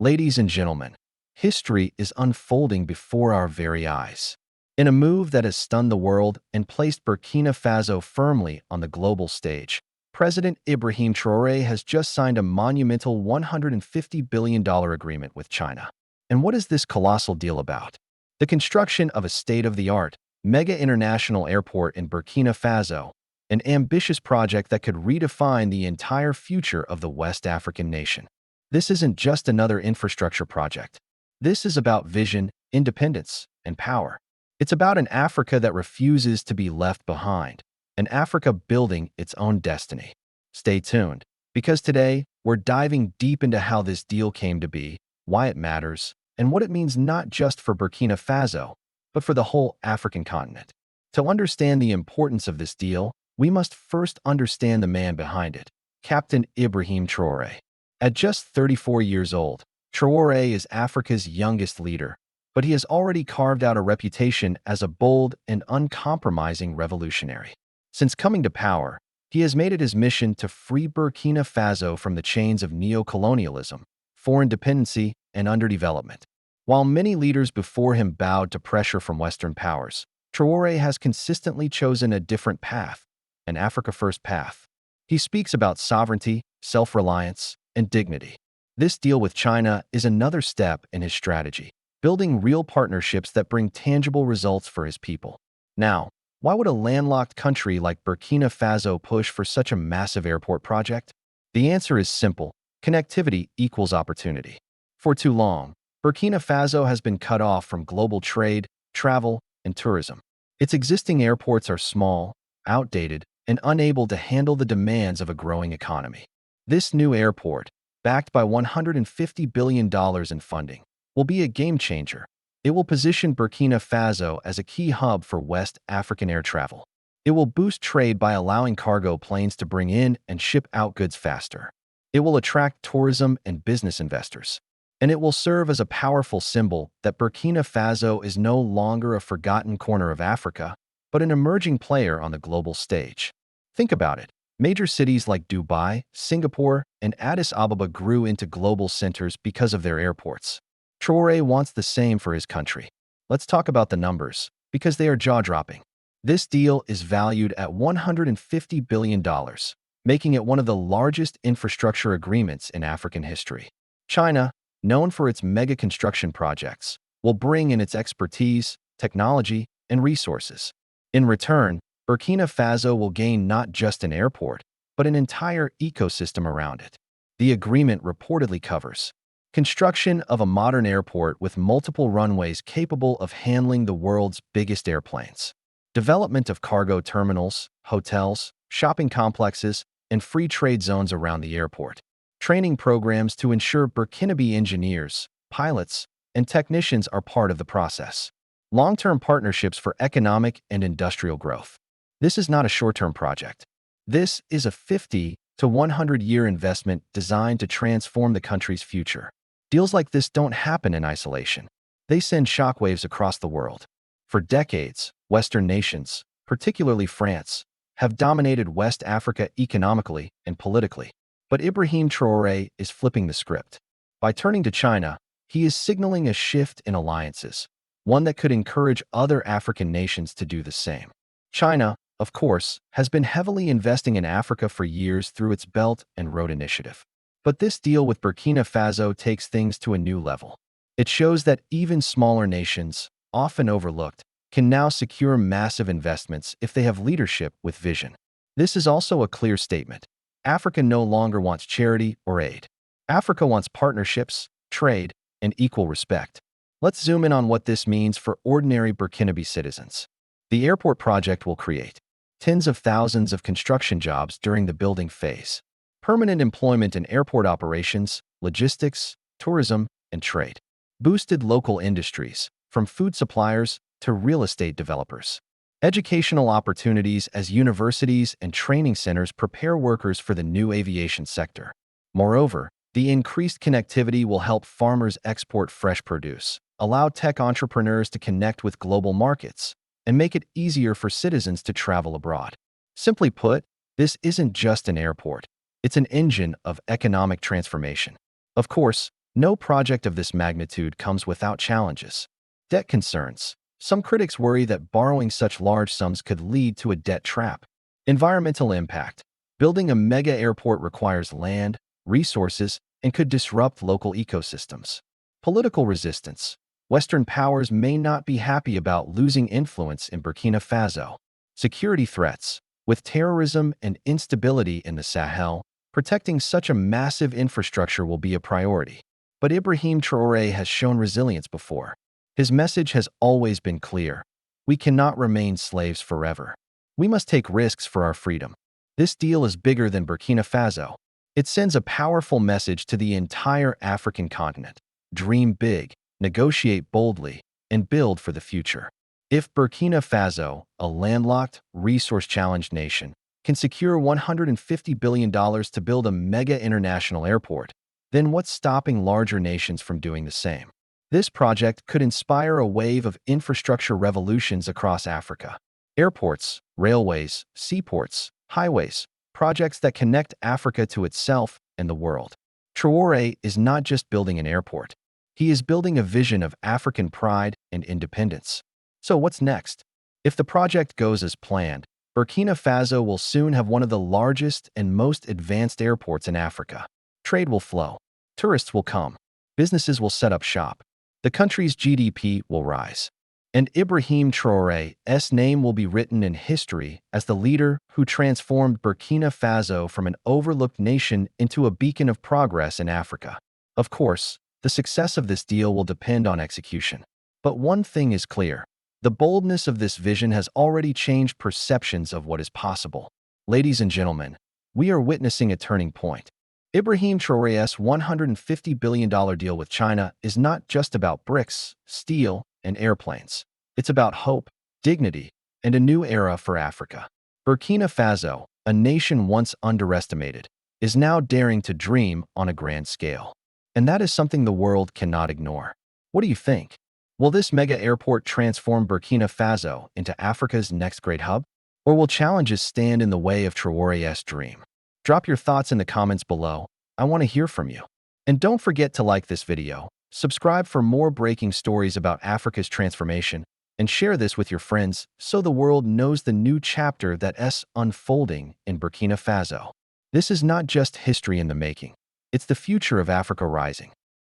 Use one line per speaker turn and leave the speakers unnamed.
Ladies and gentlemen, history is unfolding before our very eyes. In a move that has stunned the world and placed Burkina Faso firmly on the global stage, President Ibrahim Traoré has just signed a monumental $150 billion agreement with China. And what is this colossal deal about? The construction of a state-of-the-art, mega-international airport in Burkina Faso, an ambitious project that could redefine the entire future of the West African nation. This isn't just another infrastructure project. This is about vision, independence, and power. It's about an Africa that refuses to be left behind, an Africa building its own destiny. Stay tuned, because today we're diving deep into how this deal came to be, why it matters, and what it means not just for Burkina Faso, but for the whole African continent. To understand the importance of this deal, we must first understand the man behind it, Captain Ibrahim Traoré. At just 34 years old, Traoré is Africa's youngest leader, but he has already carved out a reputation as a bold and uncompromising revolutionary. Since coming to power, he has made it his mission to free Burkina Faso from the chains of neo-colonialism, foreign dependency, and underdevelopment. While many leaders before him bowed to pressure from Western powers, Traoré has consistently chosen a different path, an Africa-first path. He speaks about sovereignty, self-reliance, and dignity. This deal with China is another step in his strategy, building real partnerships that bring tangible results for his people. Now, why would a landlocked country like Burkina Faso push for such a massive airport project? The answer is simple: connectivity equals opportunity. For too long, Burkina Faso has been cut off from global trade, travel, and tourism. Its existing airports are small, outdated, and unable to handle the demands of a growing economy. This new airport, backed by $150 billion in funding, will be a game-changer. It will position Burkina Faso as a key hub for West African air travel. It will boost trade by allowing cargo planes to bring in and ship out goods faster. It will attract tourism and business investors. And it will serve as a powerful symbol that Burkina Faso is no longer a forgotten corner of Africa, but an emerging player on the global stage. Think about it. Major cities like Dubai, Singapore, and Addis Ababa grew into global centers because of their airports. Traoré wants the same for his country. Let's talk about the numbers, because they are jaw-dropping. This deal is valued at $150 billion, making it one of the largest infrastructure agreements in African history. China, known for its mega-construction projects, will bring in its expertise, technology, and resources. In return, Burkina Faso will gain not just an airport, but an entire ecosystem around it. The agreement reportedly covers construction of a modern airport with multiple runways capable of handling the world's biggest airplanes, development of cargo terminals, hotels, shopping complexes, and free trade zones around the airport, training programs to ensure Burkinabe engineers, pilots, and technicians are part of the process, long-term partnerships for economic and industrial growth. This is not a short-term project. This is a 50 to 100-year investment designed to transform the country's future. Deals like this don't happen in isolation. They send shockwaves across the world. For decades, Western nations, particularly France, have dominated West Africa economically and politically. But Ibrahim Traoré is flipping the script. By turning to China, he is signaling a shift in alliances, one that could encourage other African nations to do the same. China, of course, has been heavily investing in Africa for years through its Belt and Road Initiative. But this deal with Burkina Faso takes things to a new level. It shows that even smaller nations, often overlooked, can now secure massive investments if they have leadership with vision. This is also a clear statement. Africa no longer wants charity or aid. Africa wants partnerships, trade, and equal respect. Let's zoom in on what this means for ordinary Burkinabe citizens. The airport project will create tens of thousands of construction jobs during the building phase, permanent employment in airport operations, logistics, tourism, and trade, boosted local industries, from food suppliers to real estate developers, educational opportunities as universities and training centers prepare workers for the new aviation sector. Moreover, the increased connectivity will help farmers export fresh produce, allow tech entrepreneurs to connect with global markets, and make it easier for citizens to travel abroad. Simply put, this isn't just an airport. It's an engine of economic transformation. Of course, No project of this magnitude comes without challenges. Debt concerns. Some critics worry that borrowing such large sums could lead to a debt trap. Environmental impact. Building a mega airport requires land, resources, and could disrupt local ecosystems. Political resistance. Western powers may not be happy about losing influence in Burkina Faso. Security threats. With terrorism and instability in the Sahel, protecting such a massive infrastructure will be a priority. But Ibrahim Traoré has shown resilience before. His message has always been clear. We cannot remain slaves forever. We must take risks for our freedom. This deal is bigger than Burkina Faso. It sends a powerful message to the entire African continent. Dream big, negotiate boldly, and build for the future. If Burkina Faso, a landlocked, resource-challenged nation, can secure $150 billion to build a mega international airport, then what's stopping larger nations from doing the same? This project could inspire a wave of infrastructure revolutions across Africa. Airports, railways, seaports, highways, projects that connect Africa to itself and the world. Traoré is not just building an airport. He is building a vision of African pride and independence. So what's next? If the project goes as planned, Burkina Faso will soon have one of the largest and most advanced airports in Africa. Trade will flow. Tourists will come. Businesses will set up shop. The country's GDP will rise. And Ibrahim Traoré's name will be written in history as the leader who transformed Burkina Faso from an overlooked nation into a beacon of progress in Africa. Of course, the success of this deal will depend on execution. But one thing is clear. The boldness of this vision has already changed perceptions of what is possible. Ladies and gentlemen, we are witnessing a turning point. Ibrahim Traoré's $150 billion deal with China is not just about bricks, steel, and airplanes. It's about hope, dignity, and a new era for Africa. Burkina Faso, a nation once underestimated, is now daring to dream on a grand scale. And that is something the world cannot ignore. What do you think? Will this mega airport transform Burkina Faso into Africa's next great hub? Or will challenges stand in the way of Traoré's dream? Drop your thoughts in the comments below. I want to hear from you. And don't forget to like this video, subscribe for more breaking stories about Africa's transformation, and share this with your friends so the world knows the new chapter that's unfolding in Burkina Faso. This is not just history in the making. It's the future of Africa rising.